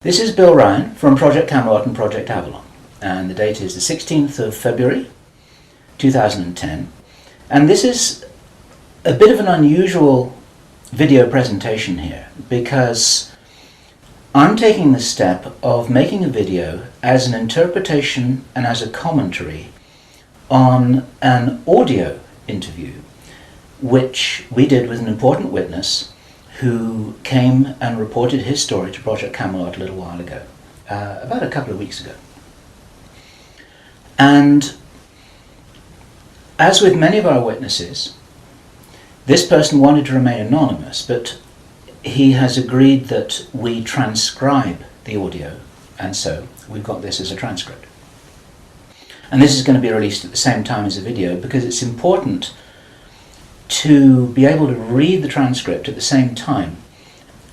This is Bill Ryan from Project Camelot and Project Avalon, and the date is the 16th of February 2010, and this is a bit of an unusual video presentation here because I'm taking the step of making a video as an interpretation and as a commentary on an audio interview which we did with an important witness who came and reported his story to Project Camelot a little while ago, about a couple of weeks ago. And as with many of our witnesses, this person wanted to remain anonymous, but he has agreed that we transcribe the audio, and so we've got this as a transcript. And this is going to be released at the same time as the video because it's important to be able to read the transcript at the same time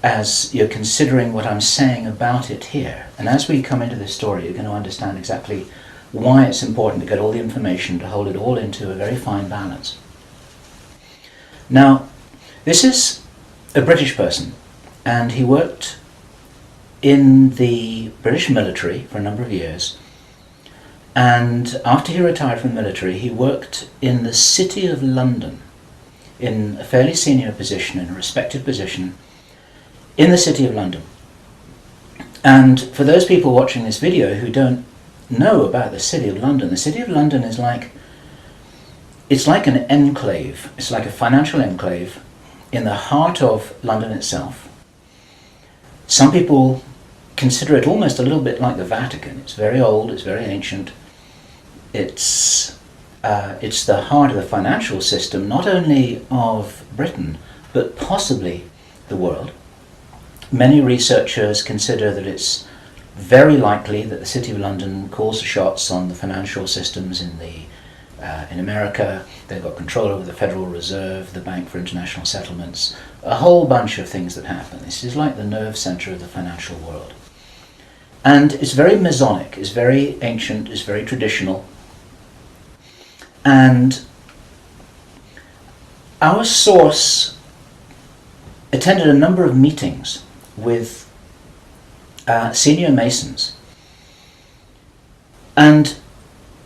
as you're considering what I'm saying about it here. And as we come into this story, you're going to understand exactly why it's important to get all the information, to hold it all into a very fine balance. Now, this is a British person, and he worked in the British military for a number of years. And after he retired from the military, he worked in the City of London, in a fairly senior position, in a respected position, in the City of London. And for those people watching this video who don't know about the City of London, the City of London is it's like an enclave. It's like a financial enclave in the heart of London itself. Some people consider it almost a little bit like the Vatican. It's very old, it's very ancient. It's the heart of the financial system, not only of Britain, but possibly the world. Many researchers consider that it's very likely that the City of London calls the shots on the financial systems in America. They've got control over the Federal Reserve, the Bank for International Settlements, a whole bunch of things that happen. This is like the nerve center of the financial world. And it's very Masonic, it's very ancient, it's very traditional. And our source attended a number of meetings with senior Masons. And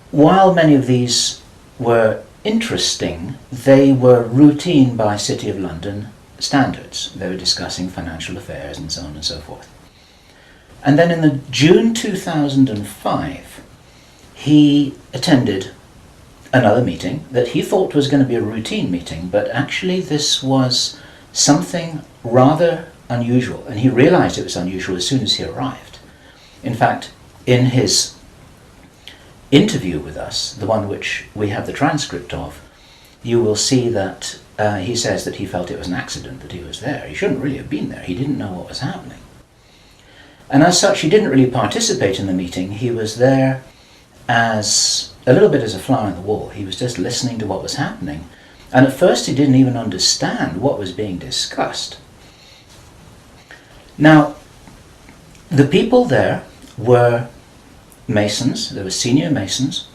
while many of these were interesting, they were routine by City of London standards. They were discussing financial affairs and so on and so forth. And then in the June 2005, he attended another meeting that he thought was going to be a routine meeting, but actually this was something rather unusual, and he realized it was unusual as soon as he arrived. In fact, in his interview with us, the one which we have the transcript of, you will see that he says that he felt it was an accident that he was there. He shouldn't really have been there. He didn't know what was happening. And as such, he didn't really participate in the meeting. He was there as a little bit as a fly on the wall. He was just listening to what was happening. And at first he didn't even understand what was being discussed. Now, the people there were Masons. There were senior Masons.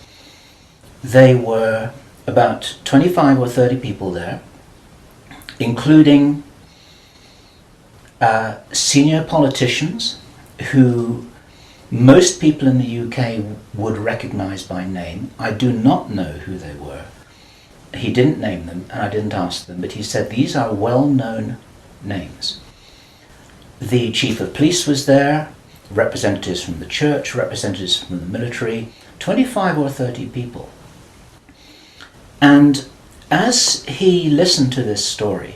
They were about 25 or 30 people there, including senior politicians who most people in the UK would recognize by name. I do not know who they were. He didn't name them, and I didn't ask them, but he said these are well-known names. The chief of police was there, representatives from the church, representatives from the military, 25 or 30 people. And as he listened to this story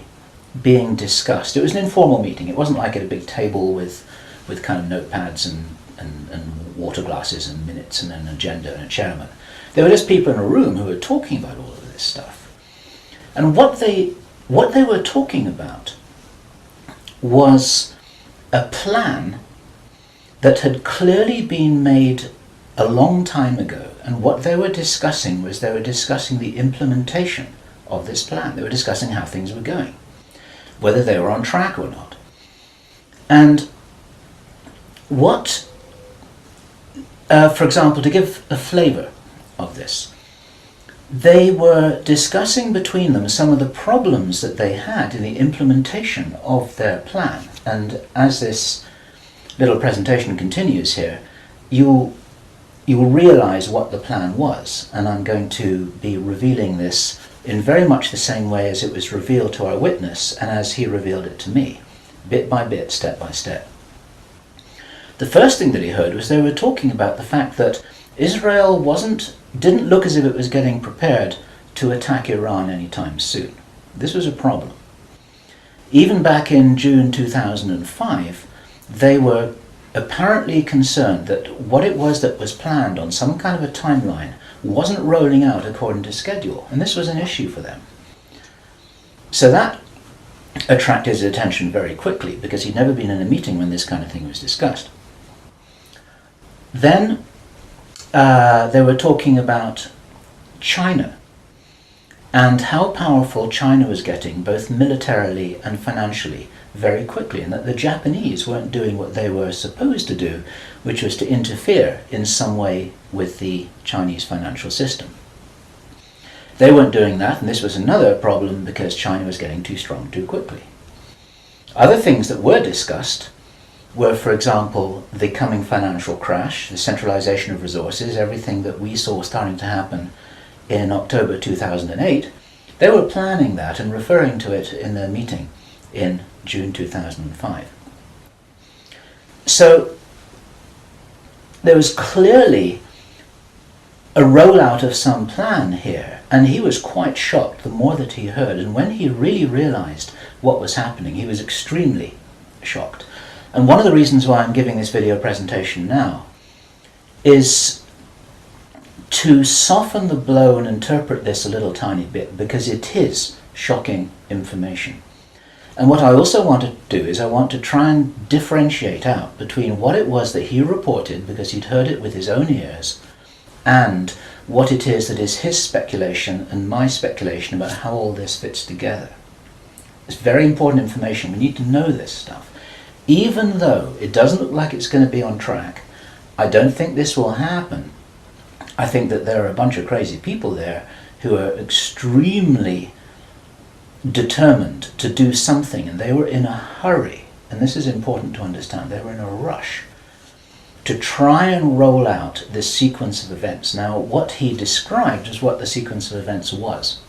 being discussed, it was an informal meeting. It wasn't like at a big table with kind of notepads and water glasses and minutes and an agenda and a chairman. There were just people in a room who were talking about all of this stuff. And what they were talking about was a plan that had clearly been made a long time ago. And what they were discussing was they were discussing the implementation of this plan. They were discussing how things were going, whether they were on track or not. And what, for example, to give a flavor of this, they were discussing between them some of the problems that they had in the implementation of their plan. And as this little presentation continues here, you will realize what the plan was, and I'm going to be revealing this in very much the same way as it was revealed to our witness and as he revealed it to me, bit by bit, step by step. The first thing that he heard was they were talking about the fact that Israel didn't look as if it was getting prepared to attack Iran anytime soon. This was a problem. Even back in June 2005, they were apparently concerned that what it was that was planned on some kind of a timeline wasn't rolling out according to schedule, and this was an issue for them. So that attracted his attention very quickly, because he'd never been in a meeting when this kind of thing was discussed. Then they were talking about China and how powerful China was getting, both militarily and financially, very quickly, and that the Japanese weren't doing what they were supposed to do, which was to interfere in some way with the Chinese financial system. They weren't doing that, and this was another problem because China was getting too strong too quickly. Other things that were discussed were, for example, the coming financial crash, the centralization of resources, everything that we saw starting to happen in October 2008. They were planning that and referring to it in their meeting in June 2005. So there was clearly a rollout of some plan here, and he was quite shocked the more that he heard, and when he really realized what was happening, he was extremely shocked. And one of the reasons why I'm giving this video presentation now is to soften the blow and interpret this a little tiny bit, because it is shocking information. And what I also want to do is I want to try and differentiate out between what it was that he reported, because he'd heard it with his own ears, and what it is that is his speculation and my speculation about how all this fits together. It's very important information. We need to know this stuff. Even though it doesn't look like it's going to be on track, I don't think this will happen. I think that there are a bunch of crazy people there who are extremely determined to do something, and they were in a hurry, and this is important to understand, they were in a rush to try and roll out this sequence of events. Now, what he described is what the sequence of events was.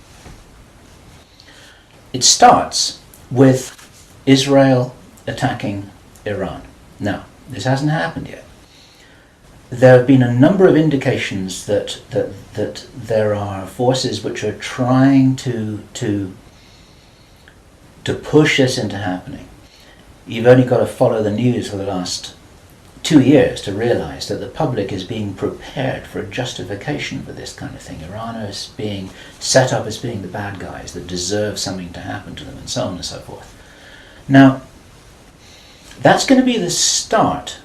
It starts with Israel attacking Iran. Now, this hasn't happened yet. There have been a number of indications that there are forces which are trying to push this into happening. You've only got to follow the news for the last 2 years to realize that the public is being prepared for a justification for this kind of thing. Iran is being set up as being the bad guys that deserve something to happen to them, and so on and so forth. Now, that's going to be the start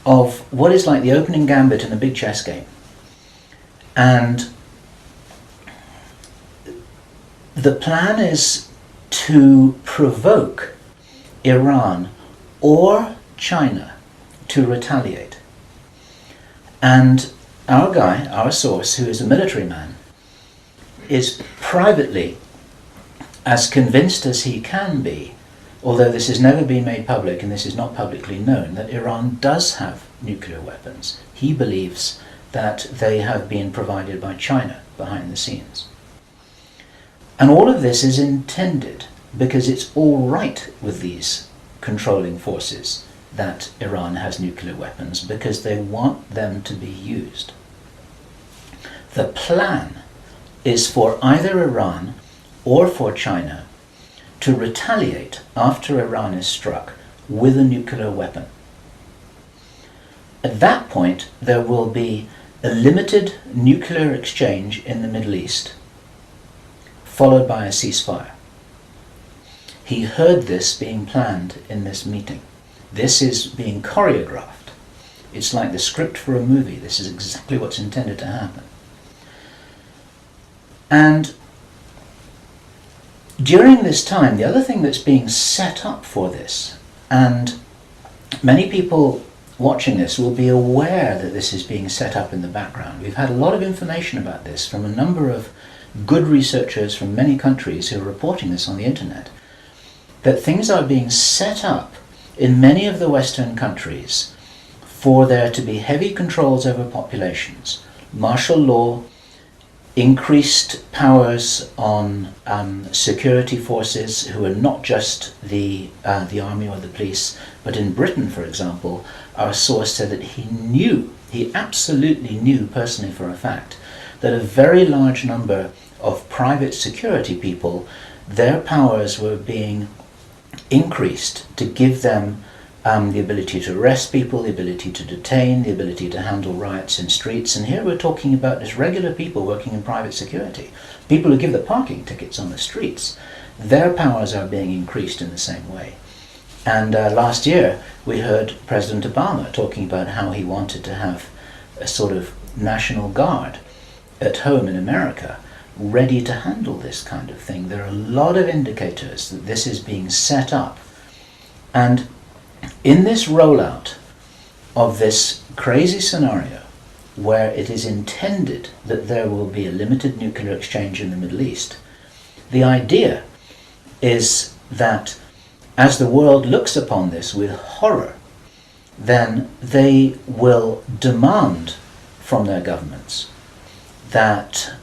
of what is like the opening gambit in a big chess game. And the plan is to provoke Iran or China to retaliate. And our guy, our source, who is a military man, is privately as convinced as he can be, although this has never been made public and this is not publicly known, that Iran does have nuclear weapons. He believes that they have been provided by China behind the scenes. And all of this is intended because it's all right with these controlling forces that Iran has nuclear weapons, because they want them to be used. The plan is for either Iran or for China to retaliate after Iran is struck with a nuclear weapon. At that point, there will be a limited nuclear exchange in the Middle East, followed by a ceasefire. He heard this being planned in this meeting. This is being choreographed. It's like the script for a movie. This is exactly what's intended to happen. And during this time, the other thing that's being set up for this, and many people watching this will be aware that this is being set up in the background. We've had a lot of information about this from a number of good researchers from many countries who are reporting this on the internet, that things are being set up in many of the Western countries for there to be heavy controls over populations, martial law, increased powers on security forces who are not just the army or the police, but in Britain, for example, our source said that he absolutely knew personally for a fact, that a very large number of private security people, their powers were being increased to give them the ability to arrest people, the ability to detain, the ability to handle riots in streets. And here we're talking about just regular people working in private security, people who give the parking tickets on the streets. Their powers are being increased in the same way. And last year we heard President Obama talking about how he wanted to have a sort of national guard at home in America ready to handle this kind of thing. There are a lot of indicators that this is being set up. And in this rollout of this crazy scenario where it is intended that there will be a limited nuclear exchange in the Middle East, the idea is that as the world looks upon this with horror, then they will demand from their governments that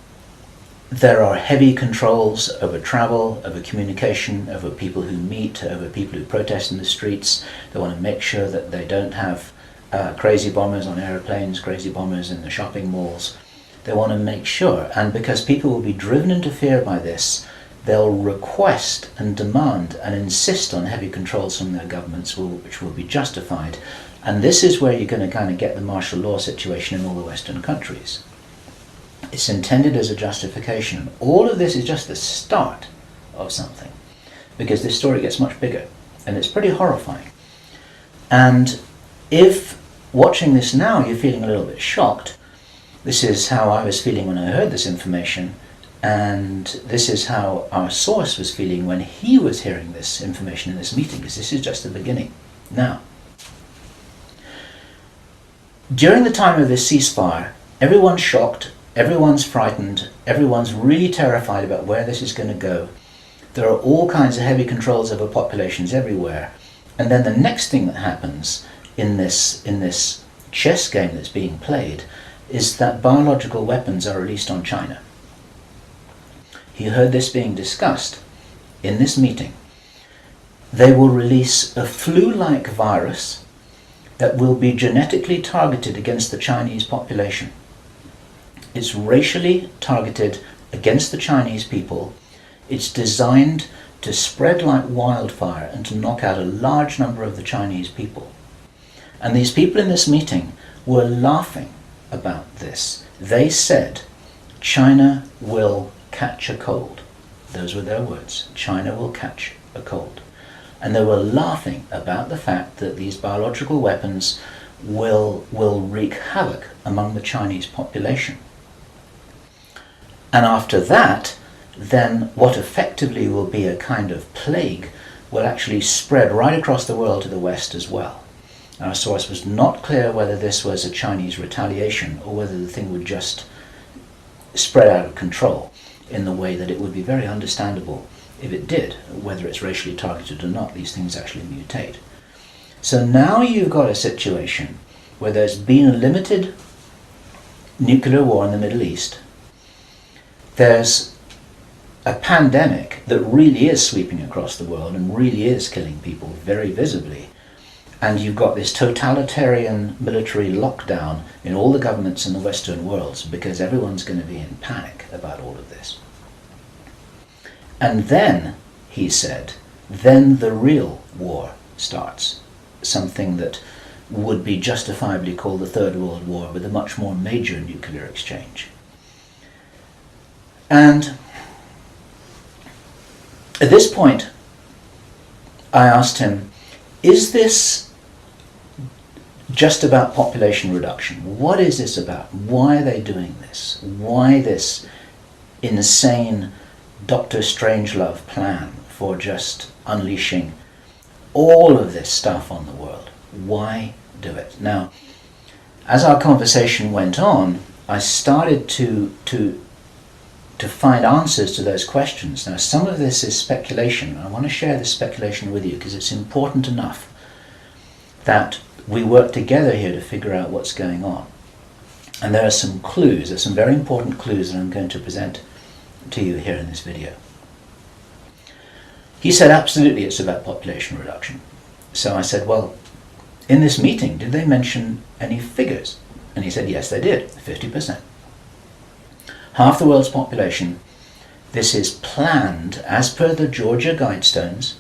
there are heavy controls over travel, over communication, over people who meet, over people who protest in the streets. They want to make sure that they don't have crazy bombers on airplanes, crazy bombers in the shopping malls. They want to make sure, and because people will be driven into fear by this, they'll request and demand and insist on heavy controls from their governments, which will be justified. And this is where you're going to kind of get the martial law situation in all the Western countries. It's intended as a justification. All of this is just the start of something, because this story gets much bigger, and it's pretty horrifying. And if watching this now you're feeling a little bit shocked, this is how I was feeling when I heard this information, and this is how our source was feeling when he was hearing this information in this meeting, because this is just the beginning. Now, during the time of this ceasefire, everyone's shocked, everyone's frightened, everyone's really terrified about where this is going to go. There are all kinds of heavy controls over populations everywhere. And then the next thing that happens in this chess game that's being played is that biological weapons are released on China. You heard this being discussed in this meeting. They will release a flu-like virus that will be genetically targeted against the Chinese population. It's racially targeted against the Chinese people. It's designed to spread like wildfire and to knock out a large number of the Chinese people. And these people in this meeting were laughing about this. They said, China will catch a cold. Those were their words. China will catch a cold. And they were laughing about the fact that these biological weapons will wreak havoc among the Chinese population. And after that, then what effectively will be a kind of plague will actually spread right across the world to the West as well. Our source was not clear whether this was a Chinese retaliation or whether the thing would just spread out of control in the way that it would be very understandable if it did, whether it's racially targeted or not. These things actually mutate. So now you've got a situation where there's been a limited nuclear war in the Middle East. There's a pandemic that really is sweeping across the world and really is killing people very visibly. And you've got this totalitarian military lockdown in all the governments in the Western world because everyone's going to be in panic about all of this. And then, he said, then the real war starts. Something that would be justifiably called the Third World War, with a much more major nuclear exchange. And at this point, I asked him, is this just about population reduction? What is this about? Why are they doing this? Why this insane Dr. Strangelove plan for just unleashing all of this stuff on the world? Why do it? Now, as our conversation went on, I started to find answers to those questions. Now, some of this is speculation. I want to share this speculation with you because it's important enough that we work together here to figure out what's going on. And there are some clues, there's some very important clues that I'm going to present to you here in this video. He said absolutely it's about population reduction. So I said, well, in this meeting, did they mention any figures? And he said, yes, they did, 50%. Half the world's population. This is planned as per the Georgia Guidestones.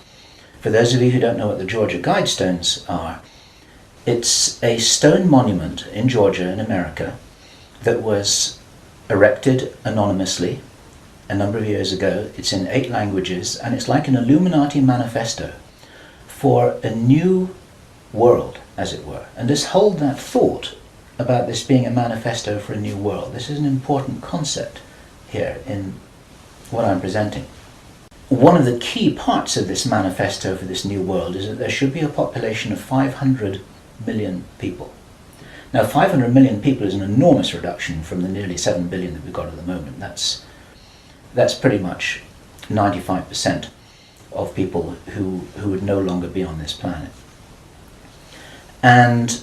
For those of you who don't know what the Georgia Guidestones are, it's a stone monument in Georgia in America that was erected anonymously a number of years ago. It's in 8 languages, and it's like an Illuminati manifesto for a new world, as it were. And just hold that thought about this being a manifesto for a new world. This is an important concept here in what I'm presenting. One of the key parts of this manifesto for this new world is that there should be a population of 500 million people. Now, 500 million people is an enormous reduction from the nearly 7 billion that we've got at the moment. That's pretty much 95% of people who would no longer be on this planet. And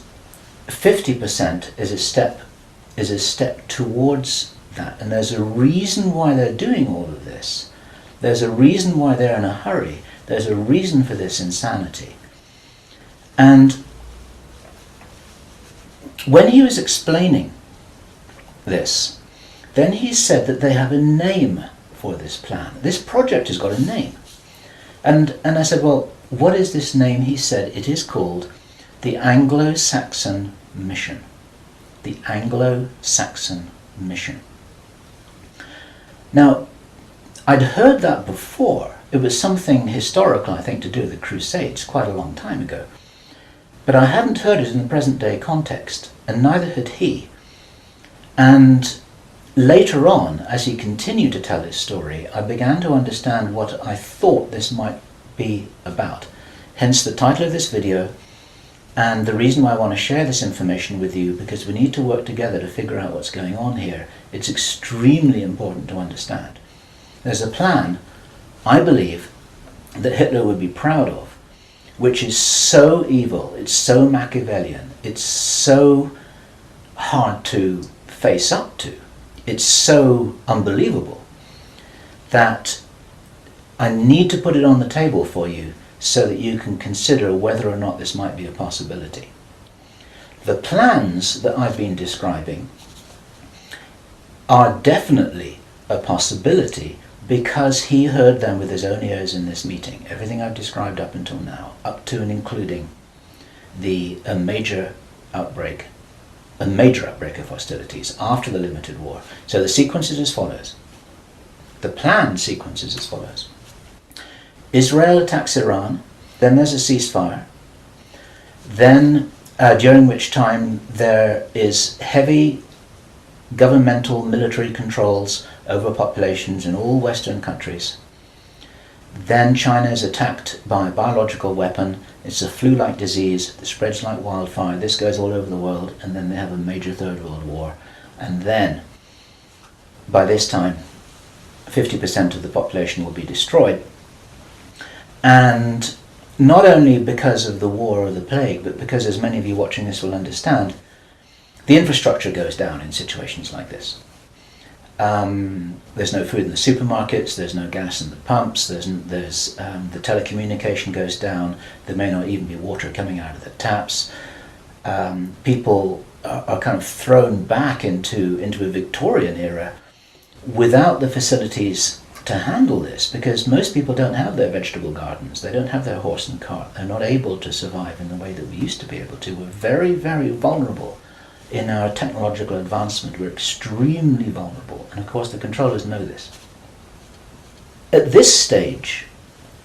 50% is a step towards that. And there's a reason why they're doing all of this. There's a reason why they're in a hurry. There's a reason for this insanity. And when he was explaining this, then he said that they have a name for this plan. This project has got a name. And I said, well, what is this name? He said it is called the Anglo-Saxon Mission. The Anglo-Saxon Mission. Now, I'd heard that before. It was something historical, I think, to do with the Crusades quite a long time ago. But I hadn't heard it in the present day context, and neither had he. And later on, as he continued to tell his story, I began to understand what I thought this might be about. Hence the title of this video, and the reason why I want to share this information with you, because we need to work together to figure out what's going on here. It's extremely important to understand. There's a plan, I believe, that Hitler would be proud of, which is so evil, it's so Machiavellian, it's so hard to face up to, it's so unbelievable, that I need to put it on the table for you so that you can consider whether or not this might be a possibility. The plans that I've been describing are definitely a possibility because he heard them with his own ears in this meeting. Everything I've described up until now, up to and including a major outbreak of hostilities after the limited war. So the sequence is as follows. The planned sequence is as follows. Israel attacks Iran, then there's a ceasefire, then during which time there is heavy governmental military controls over populations in all Western countries. Then China is attacked by a biological weapon. It's a flu-like disease that spreads like wildfire. This goes all over the world, and then they have a major Third World War. And then, by this time, 50% of the population will be destroyed. And not only because of the war or the plague, but because, as many of you watching this will understand, the infrastructure goes down in situations like this. There's no food in the supermarkets, there's no gas in the pumps, the telecommunication goes down, there may not even be water coming out of the taps. People are kind of thrown back into a Victorian era without the facilities to handle this, because most people don't have their vegetable gardens, they don't have their horse and cart, they're not able to survive in the way that we used to be able to. We're very, very vulnerable in our technological advancement. We're extremely vulnerable, and of course the controllers know this. At this stage,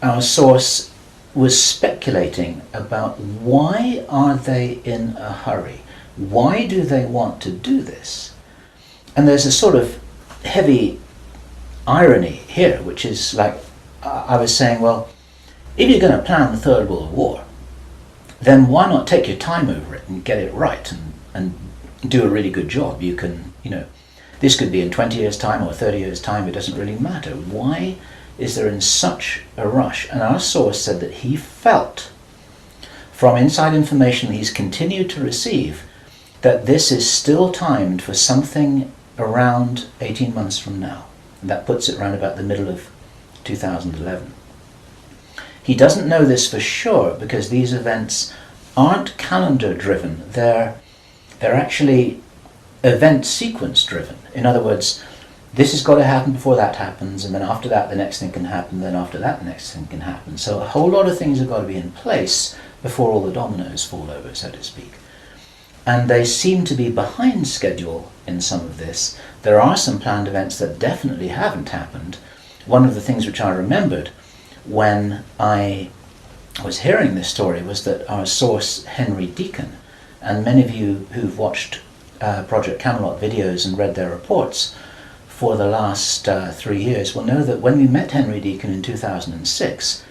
our source was speculating about why are they in a hurry? Why do they want to do this? And there's a sort of heavy irony here, which is like, I was saying, well, if you're going to plan the Third World War, then why not take your time over it and get it right and do a really good job? You can, this could be in 20 years' time or 30 years' time, it doesn't really matter. Why is there in such a rush? And our source said that he felt, from inside information he's continued to receive, that this is still timed for something around 18 months from now. And that puts it around about the middle of 2011. He doesn't know this for sure because these events aren't calendar driven, they're actually event sequence driven. In other words, this has got to happen before that happens, and then after that the next thing can happen, then after that the next thing can happen. So a whole lot of things have got to be in place before all the dominoes fall over, so to speak. And they seem to be behind schedule in some of this. There are some planned events that definitely haven't happened. One of the things which I remembered when I was hearing this story was that our source, Henry Deacon, and many of you who've watched Project Camelot videos and read their reports for the last 3 years will know that when we met Henry Deacon in 2006,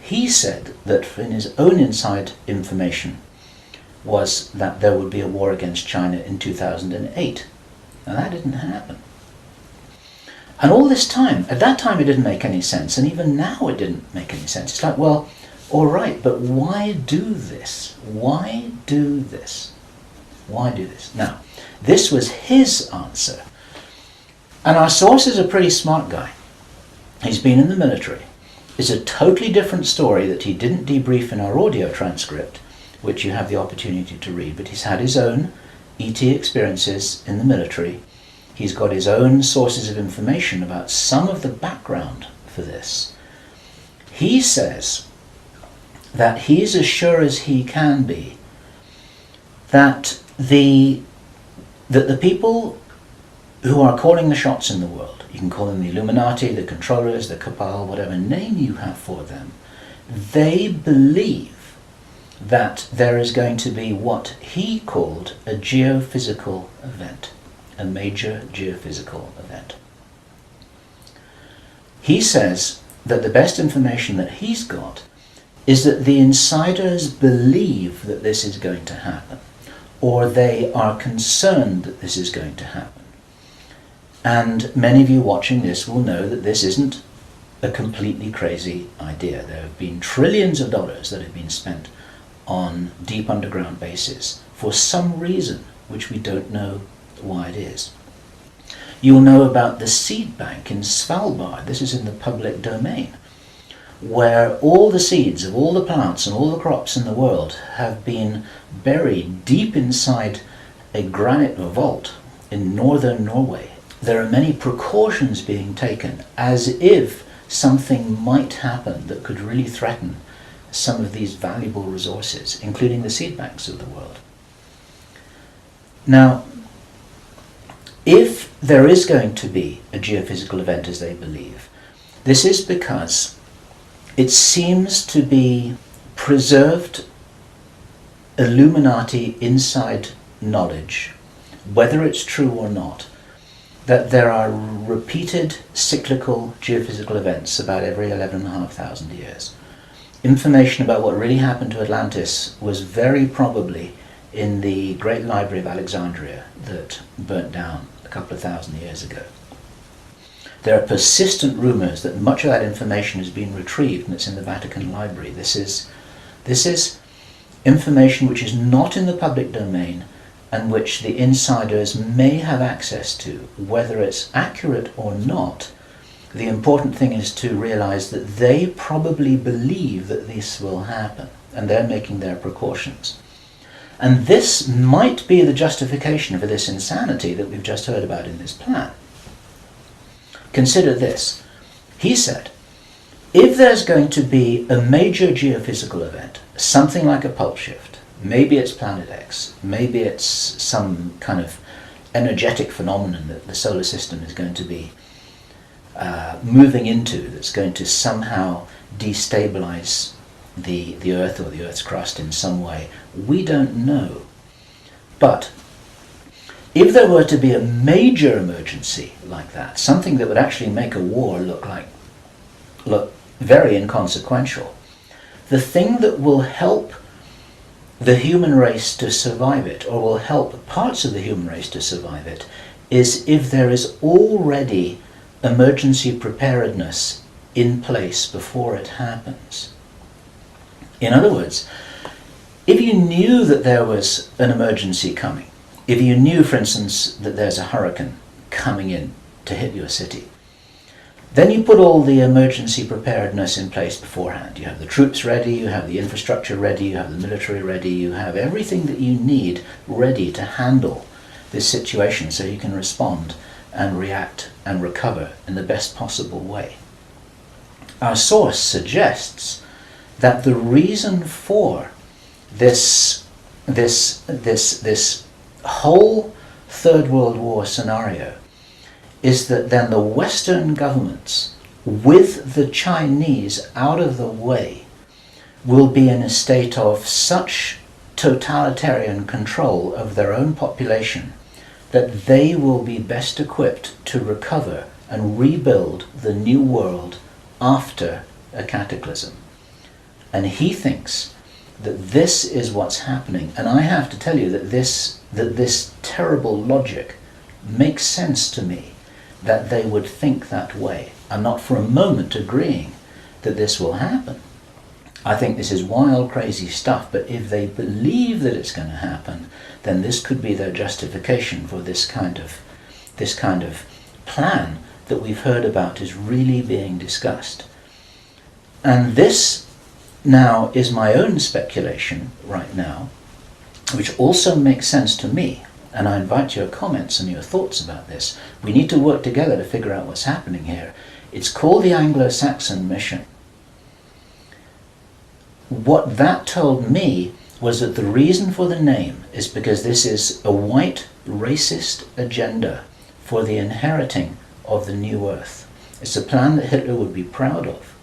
he said that in his own inside information was that there would be a war against China in 2008. Now that didn't happen. And all this time, at that time it didn't make any sense, and even now it didn't make any sense. It's like, well, all right, but why do this? Why do this? Why do this? Now, this was his answer. And our source is a pretty smart guy. He's been in the military. It's a totally different story that he didn't debrief in our audio transcript, which you have the opportunity to read, but he's had his own ET experiences in the military. He's got his own sources of information about some of the background for this. He says that he's as sure as he can be that the people who are calling the shots in the world, you can call them the Illuminati, the controllers, the cabal, whatever name you have for them, they believe that there is going to be what he called a geophysical event, a major geophysical event. He says that the best information that he's got is that the insiders believe that this is going to happen, or they are concerned that this is going to happen. And many of you watching this will know that this isn't a completely crazy idea. There have been trillions of dollars that have been spent on deep underground bases for some reason which we don't know why it is. You'll know about the seed bank in Svalbard. This is in the public domain, where all the seeds of all the plants and all the crops in the world have been buried deep inside a granite vault in northern Norway. There are many precautions being taken as if something might happen that could really threaten some of these valuable resources, including the seed banks of the world. Now, if there is going to be a geophysical event as they believe, this is because it seems to be preserved Illuminati inside knowledge, whether it's true or not, that there are repeated cyclical geophysical events about every 11,500 years. Information about what really happened to Atlantis was very probably in the Great Library of Alexandria that burnt down a couple of thousand years ago. There are persistent rumors that much of that information has been retrieved and it's in the Vatican Library. This is information which is not in the public domain and which the insiders may have access to. Whether it's accurate or not, the important thing is to realize that they probably believe that this will happen and they're making their precautions. And this might be the justification for this insanity that we've just heard about in this plan. Consider this. He said, if there's going to be a major geophysical event, something like a pulse shift, maybe it's Planet X, maybe it's some kind of energetic phenomenon that the solar system is going to be moving into, that's going to somehow destabilize the Earth or the Earth's crust in some way. We don't know. But if there were to be a major emergency like that, something that would actually make a war look very inconsequential, the thing that will help the human race to survive it, or will help parts of the human race to survive it, is if there is already emergency preparedness in place before it happens. In other words, If you knew that there was an emergency coming, if you knew, for instance, that there's a hurricane coming in to hit your city, then you put all the emergency preparedness in place beforehand. You have the troops ready, you have the infrastructure ready, you have the military ready, you have everything that you need ready to handle this situation so you can respond and react and recover in the best possible way. Our source suggests that the reason for this whole Third World War scenario is that then the Western governments, with the Chinese out of the way, will be in a state of such totalitarian control of their own population that they will be best equipped to recover and rebuild the new world after a cataclysm. And he thinks that this is what's happening. And I have to tell you that this terrible logic makes sense to me, that they would think that way. I'm not for a moment agreeing that this will happen. I think this is wild, crazy stuff, but if they believe that it's going to happen, then this could be their justification for this kind of plan that we've heard about is really being discussed. And this now is my own speculation right now, which also makes sense to me. And I invite your comments and your thoughts about this. We need to work together to figure out what's happening here. It's called the Anglo-Saxon mission. What that told me was that the reason for the name is because this is a white racist agenda for the inheriting of the new earth. It's a plan that Hitler would be proud of.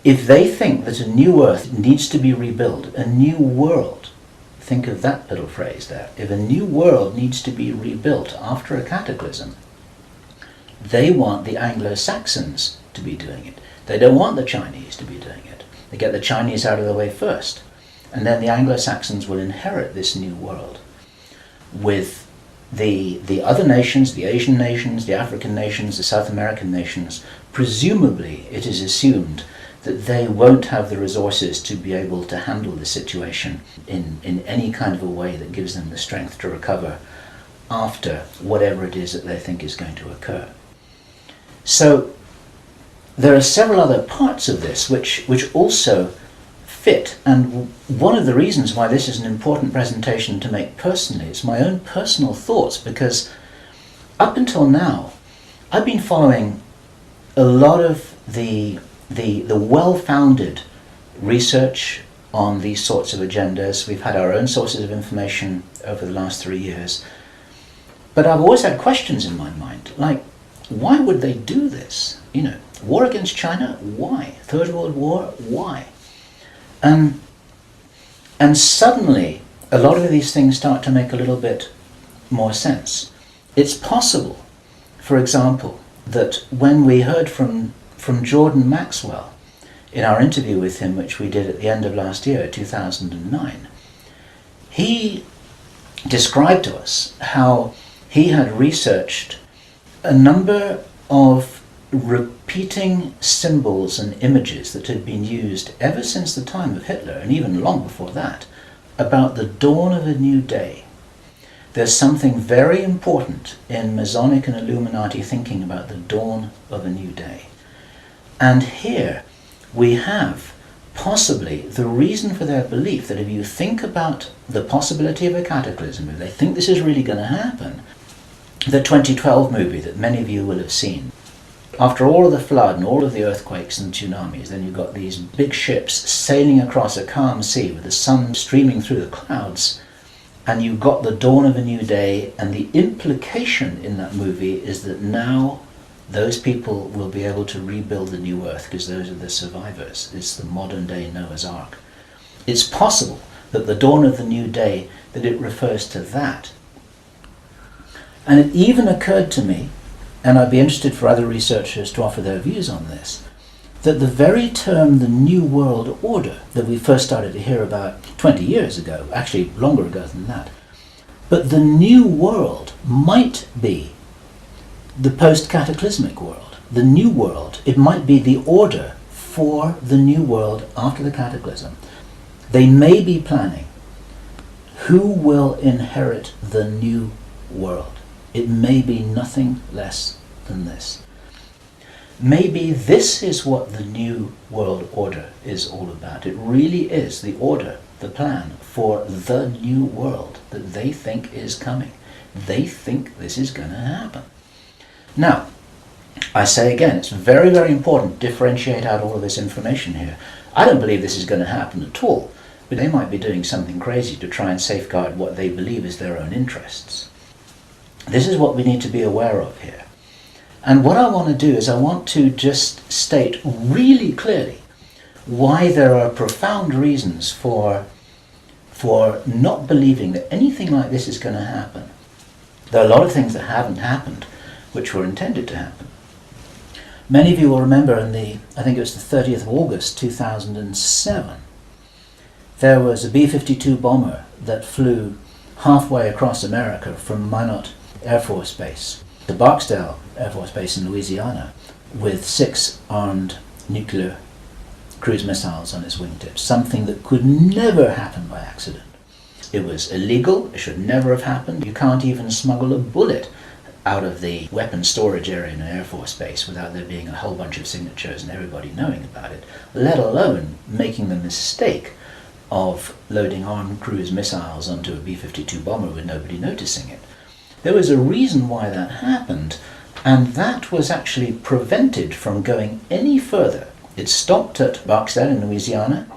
If they think that a new earth needs to be rebuilt, a new world, think of that little phrase there. If a new world needs to be rebuilt after a cataclysm, they want the Anglo-Saxons to be doing it. They don't want the Chinese to be doing it. They get the Chinese out of the way first, and then the Anglo-Saxons will inherit this new world with the other nations, the Asian nations, the African nations, the South American nations. Presumably, it is assumed that they won't have the resources to be able to handle the situation in any kind of a way that gives them the strength to recover after whatever it is that they think is going to occur. So there are several other parts of this which also fit, and one of the reasons why this is an important presentation to make personally is my own personal thoughts, because up until now I've been following a lot of the well-founded research on these sorts of agendas. We've had our own sources of information over the last 3 years. But I've always had questions in my mind, like, why would they do this? War against China, why? Third World War, why? And suddenly, a lot of these things start to make a little bit more sense. It's possible, for example, that when we heard from Jordan Maxwell in our interview with him, which we did at the end of last year, 2009, he described to us how he had researched a number of repeating symbols and images that had been used ever since the time of Hitler, and even long before that, about the dawn of a new day. There's something very important in Masonic and Illuminati thinking about the dawn of a new day. And here we have possibly the reason for their belief that if you think about the possibility of a cataclysm, if they think this is really going to happen, the 2012 movie that many of you will have seen, after all of the flood and all of the earthquakes and tsunamis, then you've got these big ships sailing across a calm sea with the sun streaming through the clouds, and you've got the dawn of a new day, and the implication in that movie is that now those people will be able to rebuild the new earth because those are the survivors. It's the modern day Noah's Ark. It's possible that the dawn of the new day, that it refers to that. And it even occurred to me, and I'd be interested for other researchers to offer their views on this, that the very term the New World Order that we first started to hear about 20 years ago, actually longer ago than that, but the New World might be the post-cataclysmic world. The New World, it might be the order for the New World after the cataclysm. They may be planning who will inherit the new world. It may be nothing less than this. Maybe this is what the new world order is all about. It really is the order, the plan for the new world that they think is coming. They think this is going to happen. Now, I say again, it's very, very important to differentiate out all of this information here. I don't believe this is going to happen at all, but they might be doing something crazy to try and safeguard what they believe is their own interests. This is what we need to be aware of here. And what I want to do is I want to just state really clearly why there are profound reasons for not believing that anything like this is going to happen. There are a lot of things that haven't happened which were intended to happen. Many of you will remember I think it was the 30th of August 2007, there was a B-52 bomber that flew halfway across America from Minot Air Force Base to Barksdale Air Force Base in Louisiana with 6 armed nuclear cruise missiles on its wingtips, something that could never happen by accident. It was illegal, it should never have happened. You can't even smuggle a bullet out of the weapons storage area in an Air Force Base without there being a whole bunch of signatures and everybody knowing about it, let alone making the mistake of loading armed cruise missiles onto a B-52 bomber with nobody noticing it. There was a reason why that happened, and that was actually prevented from going any further. It stopped at Barksdale in Louisiana.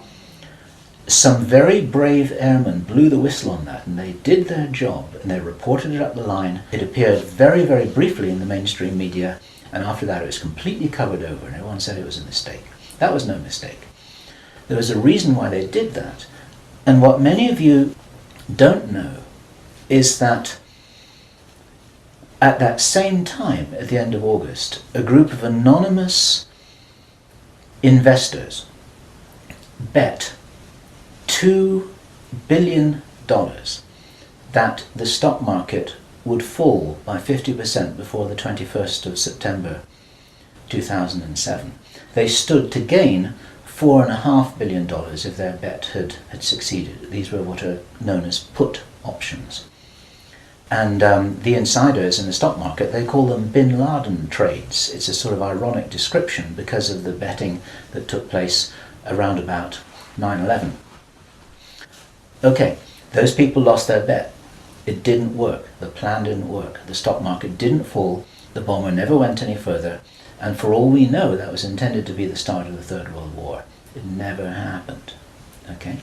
Some very brave airmen blew the whistle on that, and they did their job, and they reported it up the line. It appeared very, very briefly in the mainstream media, and after that it was completely covered over, and everyone said it was a mistake. That was no mistake. There was a reason why they did that. And what many of you don't know is that at that same time, at the end of August, a group of anonymous investors bet $2 billion that the stock market would fall by 50% before the 21st of September 2007. They stood to gain $4.5 billion if their bet had succeeded. These were what are known as put options. And the insiders in the stock market, they call them bin Laden trades. It's a sort of ironic description because of the betting that took place around about 9/11. Okay, those people lost their bet. It didn't work. The plan didn't work. The stock market didn't fall. The bomber never went any further. And for all we know, that was intended to be the start of the Third World War. It never happened. Okay?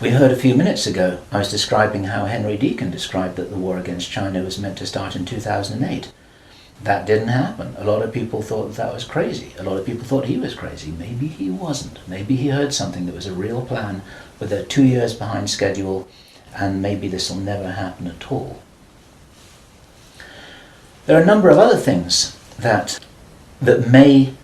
We heard a few minutes ago, I was describing how Henry Deacon described that the war against China was meant to start in 2008. That didn't happen. A lot of people thought that was crazy. A lot of people thought he was crazy. Maybe he wasn't. Maybe he heard something that was a real plan, but they're 2 years behind schedule, and maybe this will never happen at all. There are a number of other things that may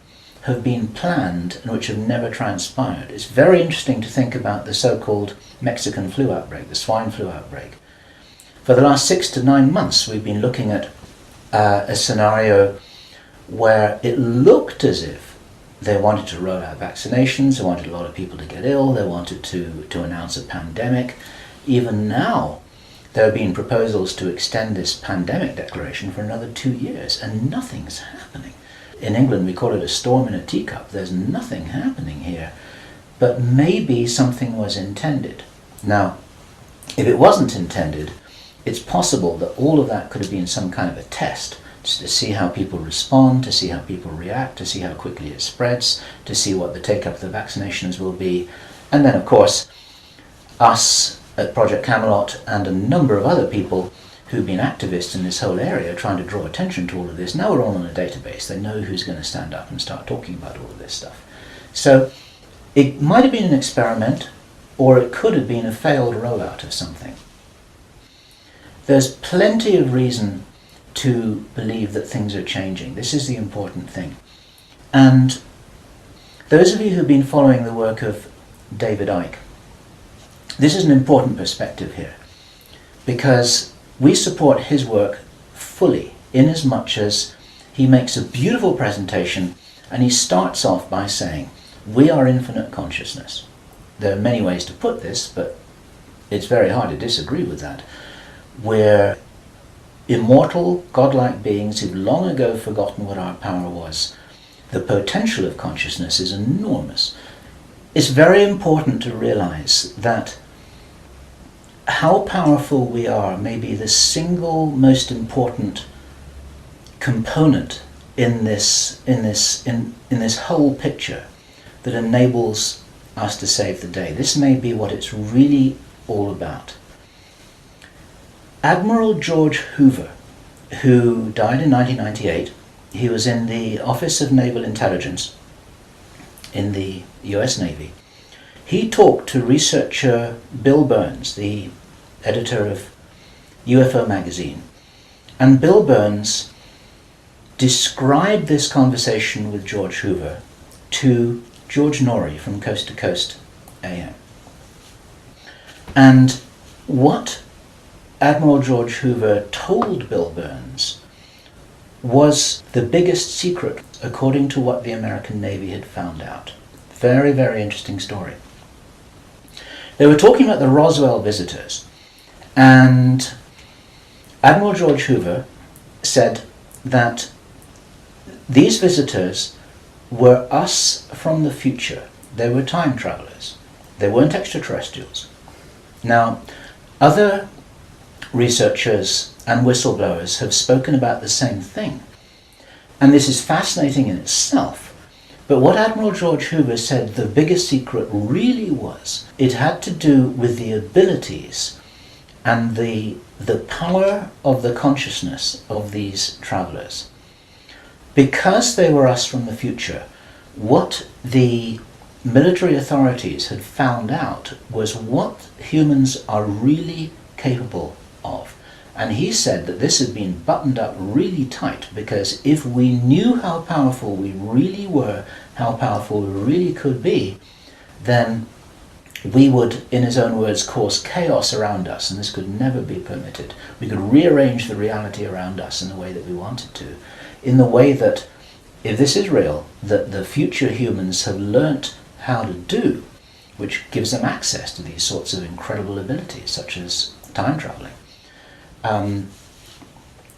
have been planned and which have never transpired. It's very interesting to think about the so-called Mexican flu outbreak, the swine flu outbreak. For the last 6 to 9 months, we've been looking at a scenario where it looked as if they wanted to roll out vaccinations, they wanted a lot of people to get ill, they wanted to announce a pandemic. Even now, there have been proposals to extend this pandemic declaration for another 2 years, and nothing's happening. In England, we call it a storm in a teacup. There's nothing happening here, but maybe something was intended. Now, if it wasn't intended, it's possible that all of that could have been some kind of a test, just to see how people respond, to see how people react, to see how quickly it spreads, to see what the take-up of the vaccinations will be. And then, of course, us at Project Camelot and a number of other people who've been activists in this whole area trying to draw attention to all of this, now we're all on a database. They know who's going to stand up and start talking about all of this stuff. So it might have been an experiment, or it could have been a failed rollout of something. There's plenty of reason to believe that things are changing. This is the important thing. And those of you who've been following the work of David Icke, this is an important perspective here, because we support his work fully, in as much as he makes a beautiful presentation and he starts off by saying, we are infinite consciousness. there are many ways to put this, but it's very hard to disagree with that. We're immortal, godlike beings who've long ago forgotten what our power was. The potential of consciousness is enormous. It's very important to realize that how powerful we are may be the single most important component in this whole picture that enables us to save the day. This may be what it's really all about. Admiral George Hoover, who died in 1998, he was in the Office of Naval Intelligence in the US Navy. He talked to researcher Bill Burns, the editor of UFO magazine, and Bill Burns described this conversation with George Hoover to George Norrie from Coast to Coast AM. And what Admiral George Hoover told Bill Burns was the biggest secret according to what the American Navy had found out. Very, very interesting story. They were talking about the Roswell visitors, and Admiral George Hoover said that these visitors were us from the future. They were time travelers. They weren't extraterrestrials. Now, other researchers and whistleblowers have spoken about the same thing, and this is fascinating in itself. But what Admiral George Hoover said the biggest secret really was, it had to do with the abilities and the power of the consciousness of these travelers. Because they were us from the future, what the military authorities had found out was what humans are really capable of. And he said that this had been buttoned up really tight, because if we knew how powerful we really were, how powerful we really could be, then we would, in his own words, cause chaos around us, and this could never be permitted. We could rearrange the reality around us in the way that we wanted to, in the way that, if this is real, that the future humans have learnt how to do, which gives them access to these sorts of incredible abilities, such as time traveling.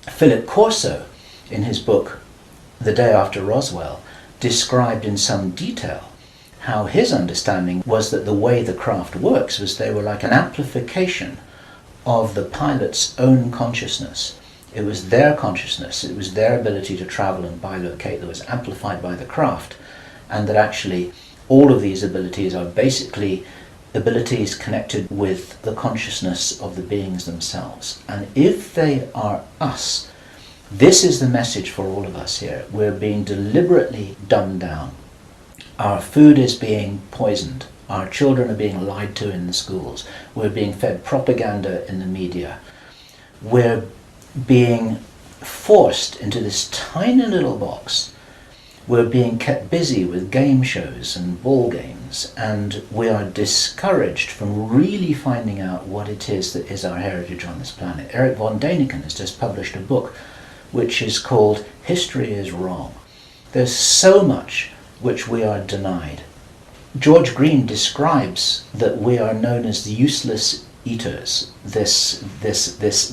Philip Corso, in his book The Day After Roswell, described in some detail how his understanding was that the way the craft works was they were like an amplification of the pilot's own consciousness. It was their consciousness, it was their ability to travel and bilocate that was amplified by the craft, and that actually all of these abilities are basically abilities connected with the consciousness of the beings themselves. And if they are us, this is the message for all of us here. We're being deliberately dumbed down. Our food is being poisoned. Our children are being lied to in the schools. We're being fed propaganda in the media. We're being forced into this tiny little box. We're being kept busy with game shows and ball games, and we are discouraged from really finding out what it is that is our heritage on this planet. Eric von Däniken has just published a book which is called History is Wrong. There's so much which we are denied. George Green describes that we are known as the useless eaters, this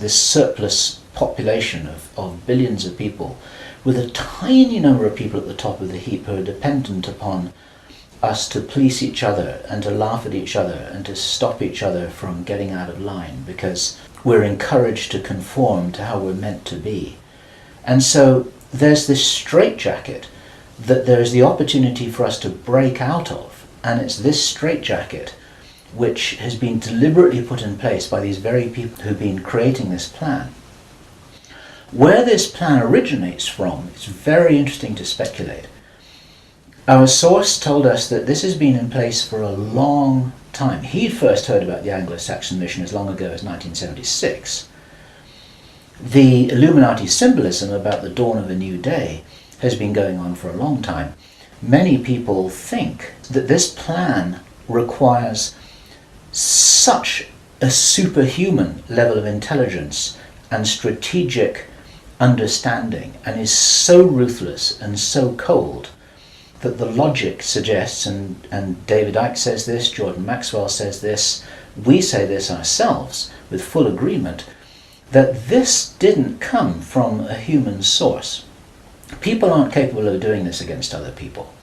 surplus population of billions of people, with a tiny number of people at the top of the heap who are dependent upon us to police each other and to laugh at each other and to stop each other from getting out of line, because we're encouraged to conform to how we're meant to be. And so there's this straitjacket that there's the opportunity for us to break out of, and it's this straitjacket which has been deliberately put in place by these very people who've been creating this plan. Where this plan originates from, it's very interesting to speculate. Our source told us that this has been in place for a long time. He first heard about the Anglo-Saxon mission as long ago as 1976. The Illuminati symbolism about the dawn of a new day has been going on for a long time. Many people think that this plan requires such a superhuman level of intelligence and strategic understanding, and is so ruthless and so cold, that the logic suggests, and David Icke says this, Jordan Maxwell says this, we say this ourselves with full agreement, that this didn't come from a human source. People aren't capable of doing this against other people.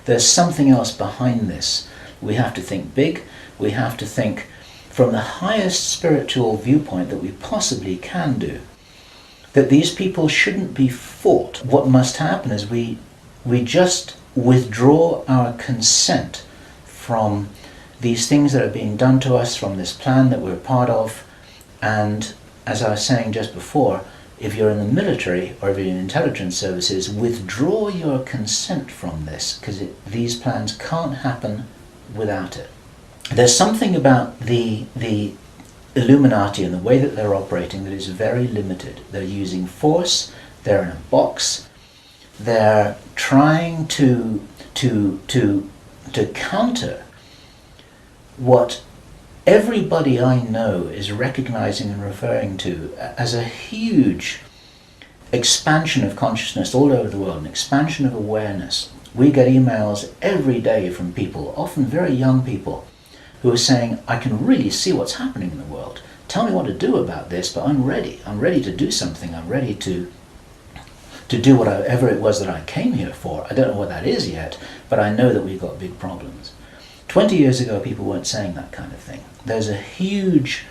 There's something else behind this. We have to think big. We have to think from the highest spiritual viewpoint that we possibly can do. That these people shouldn't be fought. What must happen is we just withdraw our consent from these things that are being done to us, from this plan that we're part of. And as I was saying just before, if you're in the military or if you're in intelligence services, withdraw your consent from this, because these plans can't happen without it. There's something about the Illuminati and the way that they're operating that is very limited. They're using force, they're in a box, they're trying to counter what everybody I know is recognizing and referring to as a huge expansion of consciousness all over the world, an expansion of awareness. We get emails every day from people, often very young people, who are saying, I can really see what's happening in the world. Tell me what to do about this, but I'm ready. I'm ready to do something. I'm ready to do whatever it was that I came here for. I don't know what that is yet, but I know that we've got big problems. 20 years ago, people weren't saying that kind of thing. There's a huge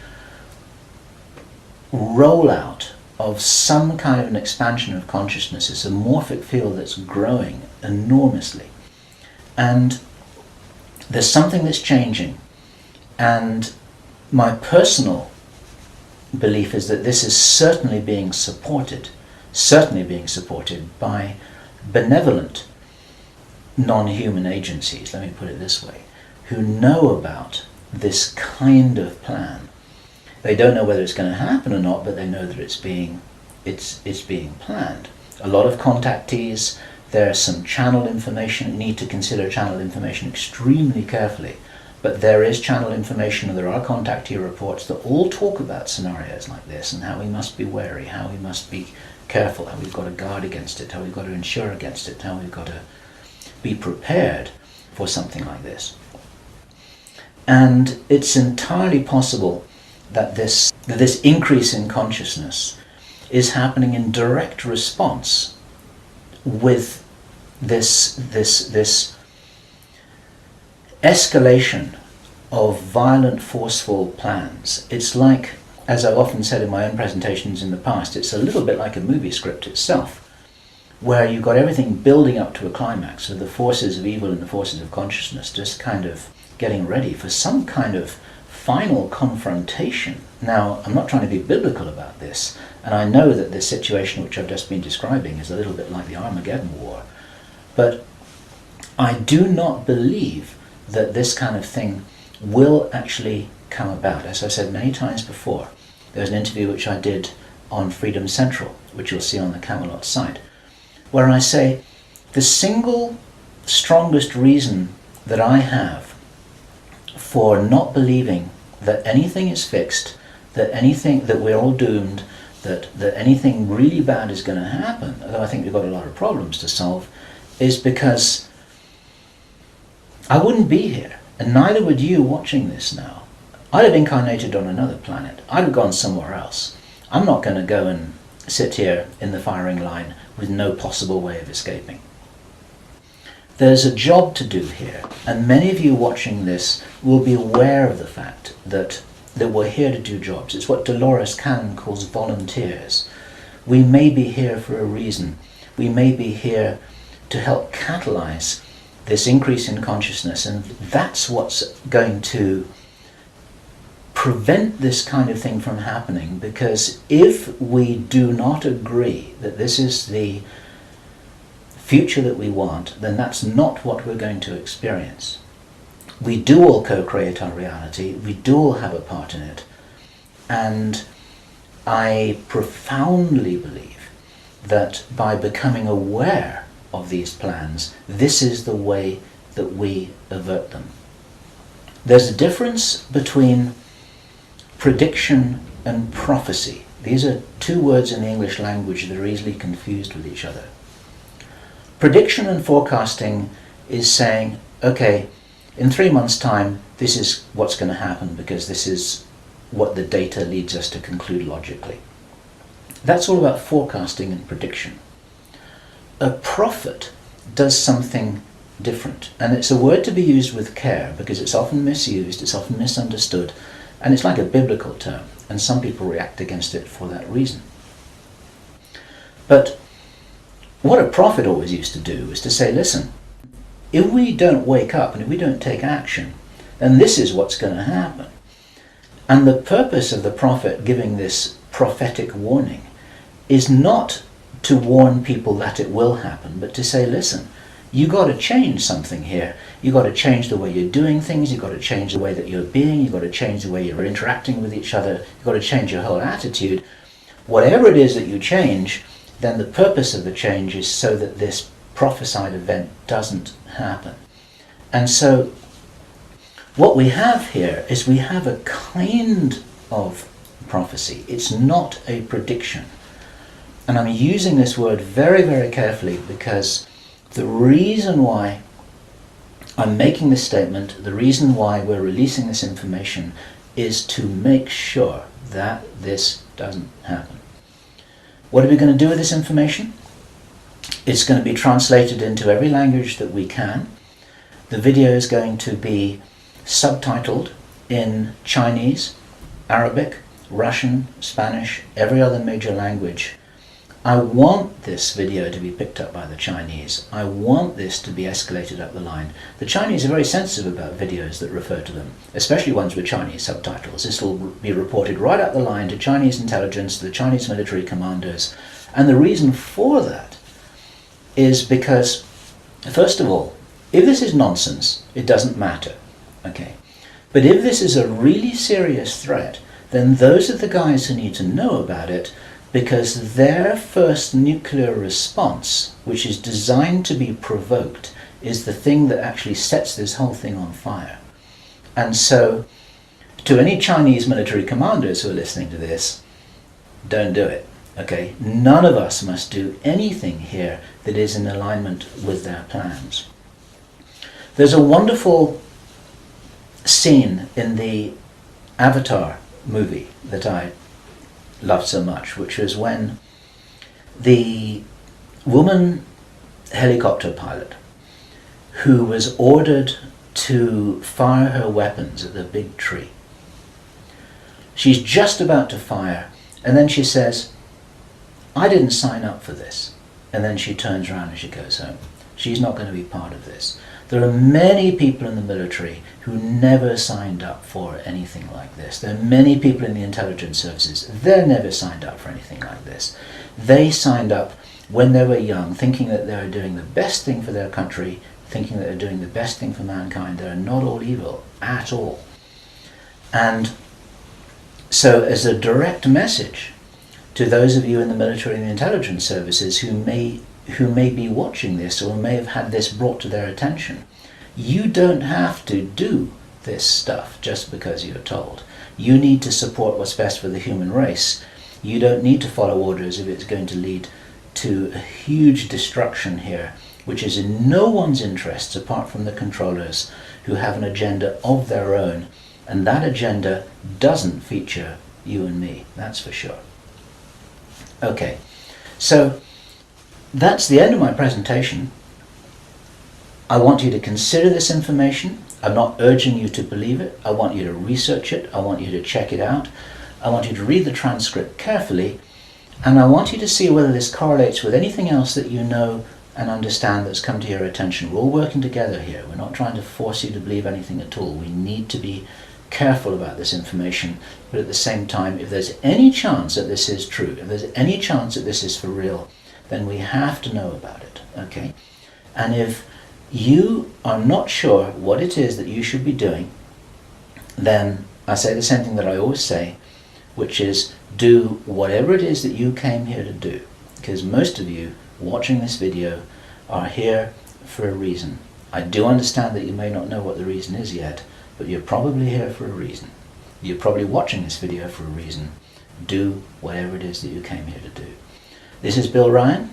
rollout of some kind of an expansion of consciousness. It's a morphic field that's growing enormously. And there's something that's changing. And my personal belief is that this is certainly being supported by benevolent non-human agencies, let me put it this way, who know about this kind of plan. They don't know whether it's going to happen or not, but they know that it's being planned. A lot of contactees, there's some channel information. You need to consider channel information extremely carefully. But there is channel information, and there are contactee reports that all talk about scenarios like this and how we must be wary, how we must be careful, how we've got to guard against it, how we've got to insure against it, how we've got to be prepared for something like this. And it's entirely possible that this increase in consciousness is happening in direct response with this escalation of violent, forceful plans. It's like, as I've often said in my own presentations in the past, it's a little bit like a movie script itself, where you've got everything building up to a climax, so the forces of evil and the forces of consciousness just kind of getting ready for some kind of final confrontation. Now, I'm not trying to be biblical about this, and I know that this situation which I've just been describing is a little bit like the Armageddon War, but I do not believe that this kind of thing will actually come about. As I've said many times before, there was an interview which I did on Freedom Central, which you'll see on the Camelot site, where I say the single strongest reason that I have for not believing that anything is fixed, that we're all doomed, that anything really bad is going to happen, although I think we've got a lot of problems to solve, is because I wouldn't be here, and neither would you watching this now. I'd have incarnated on another planet. I'd have gone somewhere else. I'm not going to go and sit here in the firing line with no possible way of escaping. There's a job to do here, and many of you watching this will be aware of the fact that we're here to do jobs. It's what Dolores Cannon calls volunteers. We may be here for a reason. We may be here to help catalyze this increase in consciousness, and that's what's going to prevent this kind of thing from happening, because if we do not agree that this is the future that we want, then that's not what we're going to experience. We do all co-create our reality, we do all have a part in it, and I profoundly believe that by becoming aware of these plans, this is the way that we avert them. There's a difference between prediction and prophecy. These are two words in the English language that are easily confused with each other. Prediction and forecasting is saying, okay, in 3 months' time, this is what's going to happen because this is what the data leads us to conclude logically. That's all about forecasting and prediction. A prophet does something different, and it's a word to be used with care because it's often misused, it's often misunderstood, and it's like a biblical term, and some people react against it for that reason. But what a prophet always used to do is to say, listen, if we don't wake up and if we don't take action, then this is what's going to happen. And the purpose of the prophet giving this prophetic warning is not to warn people that it will happen, but to say, listen, you got to change something here. You got to change the way you're doing things. You got to change the way that you're being. You got to change the way you're interacting with each other. You got to change your whole attitude. Whatever it is that you change, then the purpose of the change is so that this prophesied event doesn't happen. And so what we have here is we have a kind of prophecy. It's not a prediction. And I'm using this word very, very carefully because the reason why I'm making this statement, the reason why we're releasing this information is to make sure that this doesn't happen. What are we going to do with this information? It's going to be translated into every language that we can. The video is going to be subtitled in Chinese, Arabic, Russian, Spanish, every other major language. I want this video to be picked up by the Chinese. I want this to be escalated up the line. The Chinese are very sensitive about videos that refer to them, especially ones with Chinese subtitles. This will be reported right up the line to Chinese intelligence, to the Chinese military commanders. And the reason for that is because, first of all, if this is nonsense, it doesn't matter. Okay. But if this is a really serious threat, then those are the guys who need to know about it, because their first nuclear response, which is designed to be provoked, is the thing that actually sets this whole thing on fire. And so, to any Chinese military commanders who are listening to this, don't do it. Okay? None of us must do anything here that is in alignment with their plans. There's a wonderful scene in the Avatar movie that I loved so much, which was when the woman helicopter pilot who was ordered to fire her weapons at the big tree, she's just about to fire, and then she says, I didn't sign up for this. And then she turns around and she goes home. She's not going to be part of this. There are many people in the military who never signed up for anything like this. There are many people in the intelligence services. They never signed up for anything like this. They signed up when they were young, thinking that they were doing the best thing for their country, thinking that they're doing the best thing for mankind. They're not all evil at all. And so as a direct message to those of you in the military and the intelligence services who may be watching this or may have had this brought to their attention, you don't have to do this stuff just because you're told. You need to support what's best for the human race. You don't need to follow orders if it's going to lead to a huge destruction here, which is in no one's interests apart from the controllers who have an agenda of their own, and that agenda doesn't feature you and me, that's for sure. Okay, so that's the end of my presentation. I want you to consider this information. I'm not urging you to believe it. I want you to research it. I want you to check it out. I want you to read the transcript carefully, and I want you to see whether this correlates with anything else that you know and understand that's come to your attention. We're all working together here. We're not trying to force you to believe anything at all. We need to be careful about this information, but at the same time, if there's any chance that this is true, if there's any chance that this is for real, then we have to know about it, okay? And if you are not sure what it is that you should be doing, then I say the same thing that I always say, which is do whatever it is that you came here to do, because most of you watching this video are here for a reason. I do understand that you may not know what the reason is yet, but you're probably here for a reason. You're probably watching this video for a reason. Do whatever it is that you came here to do. This is Bill Ryan.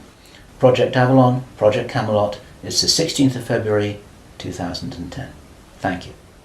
Project Avalon, Project Camelot. It's the 16th of February 2010. Thank you.